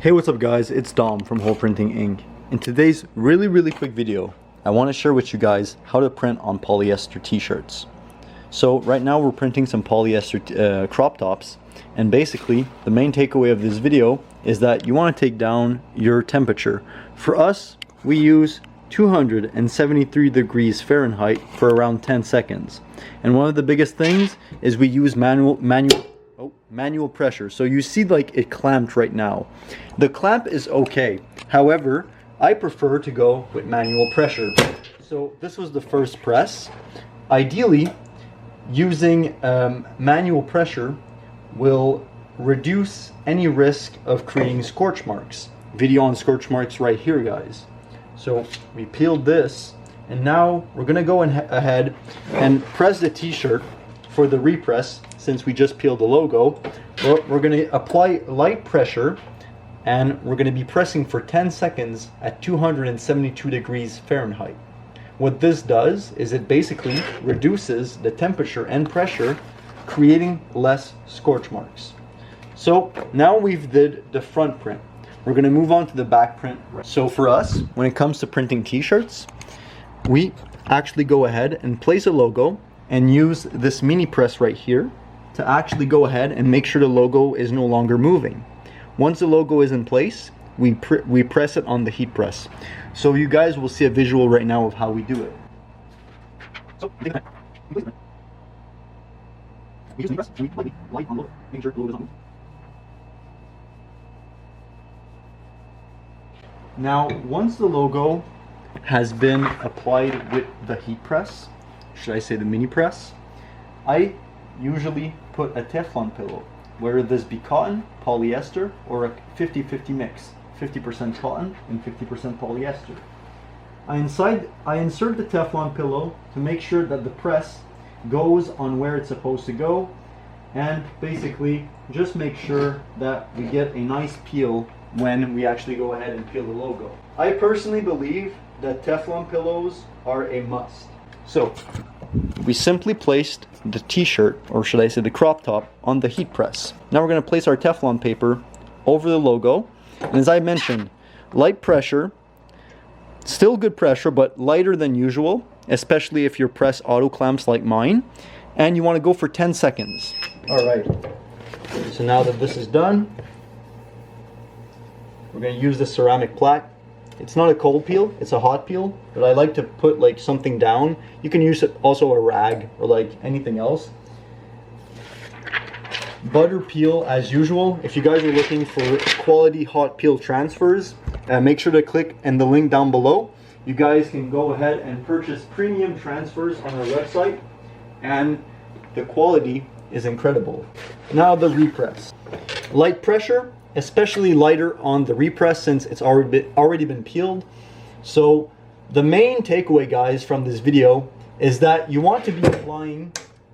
Hey, what's up guys, it's Dom from Hole Printing Inc. In today's really quick video, I want to share with you guys how to print on polyester t-shirts. So right now we're printing some polyester crop tops, and basically the main takeaway of this video is that you want to take down your temperature. For us, we use 273 degrees Fahrenheit for around 10 seconds. And one of the biggest things is we use manual pressure. So you see like it clamped right now. The clamp is okay. However, I prefer to go with manual pressure. So this was the first press. Ideally, using manual pressure will reduce any risk of creating scorch marks. Video on scorch marks right here, guys. So we peeled this, and now we're gonna go ahead and press the t-shirt for the repress. Since we just peeled the logo, we're going to apply light pressure, and we're going to be pressing for 10 seconds at 272 degrees Fahrenheit. What this does is it basically reduces the temperature and pressure, creating less scorch marks. So now we've did the front print. We're going to move on to the back print. So for us, when it comes to printing t-shirts, we actually go ahead and place a logo and use this mini press right here to actually go ahead and make sure the logo is no longer moving. Once the logo is in place, we press it on the heat press. So you guys will see a visual right now of how we do it. So we just press, and we light on logo, making sure the logo is on. Now, once the logo has been applied with the heat press, should I say the mini press, I usually put a Teflon pillow, whether this be cotton, polyester, or a 50-50 mix, 50% cotton and 50% polyester. I insert the Teflon pillow to make sure that the press goes on where it's supposed to go, and basically just make sure that we get a nice peel when we actually go ahead and peel the logo. I personally believe that Teflon pillows are a must. So we simply placed the t-shirt, or should I say the crop top, on the heat press. Now we're going to place our Teflon paper over the logo, and as I mentioned, light pressure, still good pressure but lighter than usual, especially if your press auto clamps like mine, and you want to go for 10 seconds. Alright, so now that this is done, we're going to use the ceramic plaque. It's not a cold peel, it's a hot peel, but I like to put like something down. You can use it also a rag or like anything else. Butter peel as usual. If you guys are looking for quality hot peel transfers, make sure to click in the link down below. You guys can go ahead and purchase premium transfers on our website, and the quality is incredible. Now the repress. Light pressure, especially lighter on the repress since it's already been peeled. So the main takeaway, guys, from this video is that you want to be applying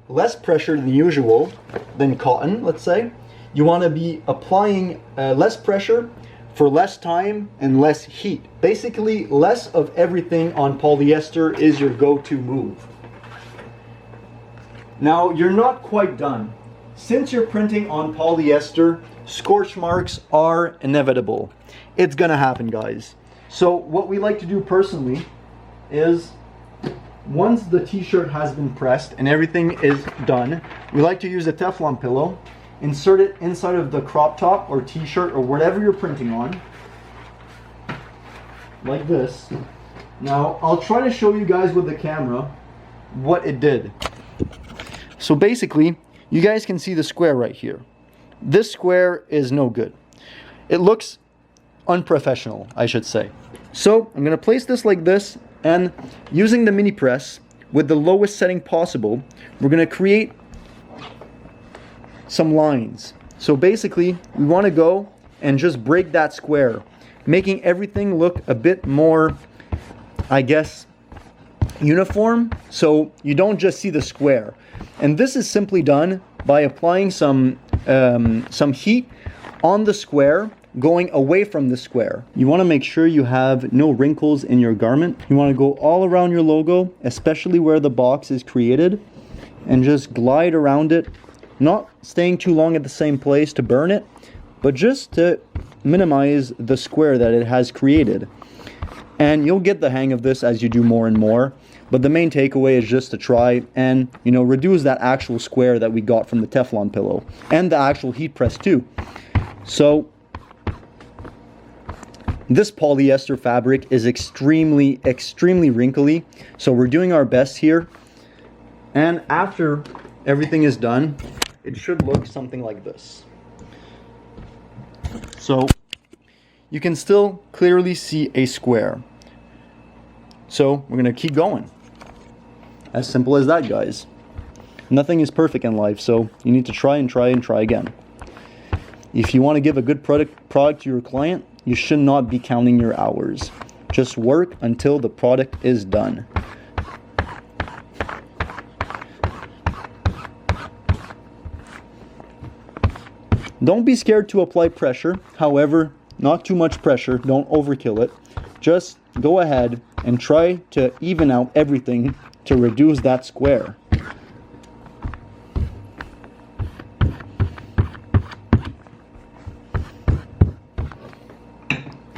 less pressure than usual than cotton, let's say. You want to be applying less pressure for less time and less heat. Basically, less of everything on polyester is your go-to move. Now, you're not quite done. Since you're printing on polyester, scorch marks are inevitable. It's gonna happen, guys. So what we like to do personally is, once the t-shirt has been pressed and everything is done, we like to use a Teflon pillow, insert it inside of the crop top or t-shirt or whatever you're printing on, like this. Now I'll try to show you guys with the camera what it did. So basically, you guys can see the square right here. This square is no good. It looks unprofessional, I should say. So I'm going to place this like this, and using the mini press with the lowest setting possible, we're going to create some lines. So basically, we want to go and just break that square, making everything look a bit more, I guess, uniform, so you don't just see the square. And this is simply done by applying some heat on the square, going away from the square. You want to make sure you have no wrinkles in your garment. You want to go all around your logo, especially where the box is created, and just glide around it, not staying too long at the same place to burn it, but just to minimize the square that it has created. And you'll get the hang of this as you do more and more. But the main takeaway is just to try and, you know, reduce that actual square that we got from the Teflon pillow. And the actual heat press too. So this polyester fabric is extremely wrinkly. So we're doing our best here. And after everything is done, it should look something like this. So you can still clearly see a square. So we're gonna keep going. As simple as that, guys. Nothing is perfect in life, so you need to try and try and try again. If you want to give a good product to your client, you should not be counting your hours. Just work until the product is done. Don't be scared to apply pressure. However, not too much pressure. Don't overkill it. Just go ahead and try to even out everything to reduce that square.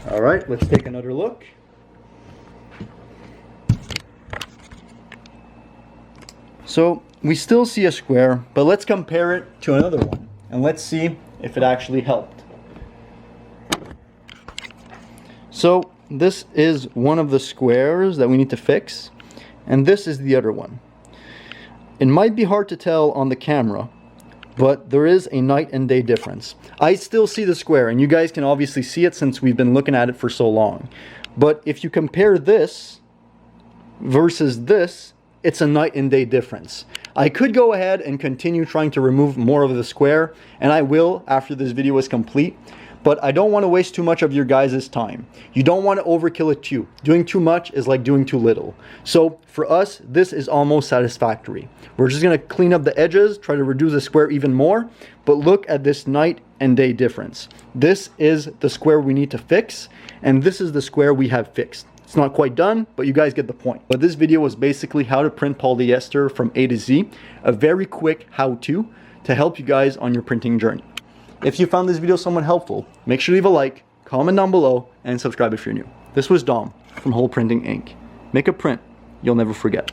All right, let's take another look. So we still see a square, but let's compare it to another one and let's see if it actually helped. So this is one of the squares that we need to fix, and this is the other one. It might be hard to tell on the camera, but there is a night and day difference. I still see the square, and you guys can obviously see it since we've been looking at it for so long. But if you compare this versus this, it's a night and day difference. I could go ahead and continue trying to remove more of the square, and I will after this video is complete. But I don't want to waste too much of your guys' time. You don't want to overkill it too. Doing too much is like doing too little. So for us, this is almost satisfactory. We're just going to clean up the edges, try to reduce the square even more. But look at this night and day difference. This is the square we need to fix, and this is the square we have fixed. It's not quite done, but you guys get the point. But this video was basically how to print polyester from A to Z. A very quick how-to to help you guys on your printing journey. If you found this video somewhat helpful, make sure to leave a like, comment down below, and subscribe if you're new. This was Dom from Whole Printing Inc. Make a print you'll never forget.